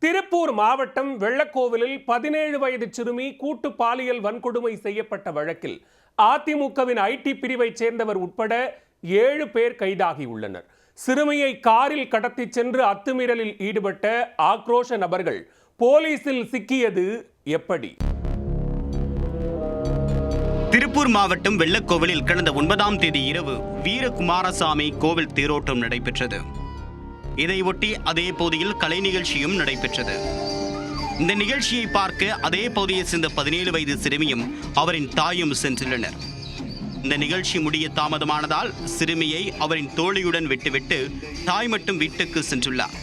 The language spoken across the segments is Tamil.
திருப்பூர் மாவட்டம் வெள்ளக்கோவிலில் 17 வயது சிறுமி கூட்டு பாலியல் வன்கொடுமை செய்யப்பட்ட வழக்கில் அதிமுகவின் ஐடி பிரிவைச் சேர்ந்தவர் உட்பட 7 பேர் கைதாகியுள்ளனர். சிறுமியை காரில் கடத்தி சென்று அத்துமீறலில் ஈடுபட்ட ஆக்ரோஷ நபர்கள் போலீசில் சிக்கியது எப்படி? திருப்பூர் மாவட்டம் வெள்ளக்கோவிலில் கடந்த 9ஆம் தேதி இரவு வீரகுமாரசாமி கோவில் தேரோட்டம் நடைபெற்றது. இதையொட்டி அதே பகுதியில் கலை நிகழ்ச்சியும் நடைபெற்றது. இந்த நிகழ்ச்சியை பார்க்க அதே பகுதியை சேர்ந்த 17 வயது சிறுமியும் அவரின் தாயும் சென்றுள்ளனர். இந்த நிகழ்ச்சி முடிய தாமதமானதால் சிறுமியை அவரின் தோழியுடன் விட்டுவிட்டு தாய் மட்டும் வீட்டுக்கு சென்றுள்ளார்.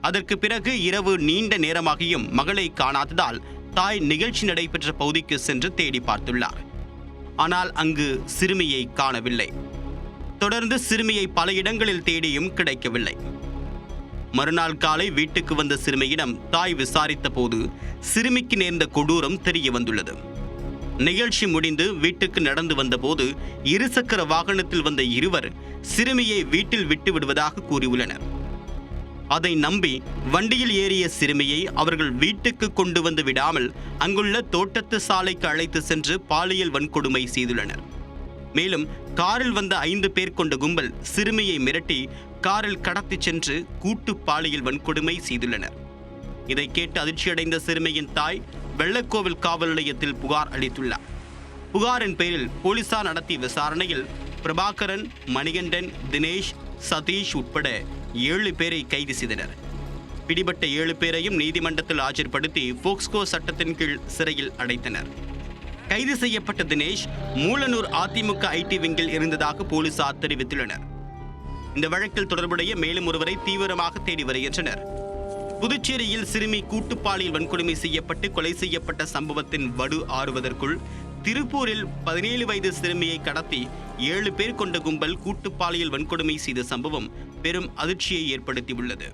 அதற்கு பிறகு இரவு நீண்ட நேரமாகியும் மகளை காணாததால் தாய் நிகழ்ச்சி நடைபெற்ற பகுதிக்கு சென்று தேடி பார்த்துள்ளார். ஆனால் அங்கு சிறுமியை காணவில்லை. தொடர்ந்து சிறுமியை பல இடங்களில் தேடியும் கிடைக்கவில்லை. மறுநாள் காலை வீட்டுக்கு வந்த சிறுமியிடம் தாய் விசாரித்த போது சிறுமிக்கு நேர்ந்த கொடூரம் தெரிய வந்துள்ளது. நிகழ்ச்சி முடிந்து வீட்டுக்கு நடந்து வந்தபோது இருசக்கர வாகனத்தில் வந்த இருவர் சிறுமியை வீட்டில் விட்டு விடுவதாக கூறியுள்ளனர். அதை நம்பி வண்டியில் ஏறிய சிறுமியை அவர்கள் வீட்டுக்கு கொண்டு வந்து விடாமல் அங்குள்ள தோட்டத்து சாலைக்கு அழைத்து சென்று பாலியல் வன்கொடுமை செய்துள்ளனர். மேலும் காரில் வந்த 5 பேர் கொண்ட கும்பல் சிறுமியை மிரட்டி காரில் கடத்தி சென்று கூட்டு பாலியல் வன்கொடுமை செய்துள்ளனர். இதை கேட்டு அதிர்ச்சியடைந்த சிறுமியின் தாய் வெள்ளக்கோவில் காவல் நிலையத்தில் புகார் அளித்துள்ளார். புகாரின் பேரில் போலீசார் நடத்திய விசாரணையில் பிரபாகரன், மணிகண்டன், தினேஷ், சதீஷ் உட்பட 7 பேரை கைது செய்தனர். பிடிபட்ட 7 பேரையும் நீதிமன்றத்தில் ஆஜர்படுத்தி போக்ஸ்கோ சட்டத்தின் கீழ் சிறையில் அடைத்தனர். கைது செய்யப்பட்ட தினேஷ் மூலனூர் அதிமுக ஐடி விங்கில் இருந்ததாக போலீசார் தெரிவித்துள்ளனர். இந்த வழக்கில் தொடர்புடைய மேலும் ஒருவரை தீவிரமாக தேடி வருகின்றனர். புதுச்சேரியில் சிறுமி கூட்டு பாலியல் வன்கொடுமை செய்யப்பட்டு கொலை செய்யப்பட்ட சம்பவத்தின் வடு ஆறுவதற்குள் திருப்பூரில் 17 வயது சிறுமியை கடத்தி 7 பேர் கொண்ட கும்பல் கூட்டு பாலியல் வன்கொடுமை செய்த சம்பவம் பெரும் அதிர்ச்சியை ஏற்படுத்தியுள்ளது.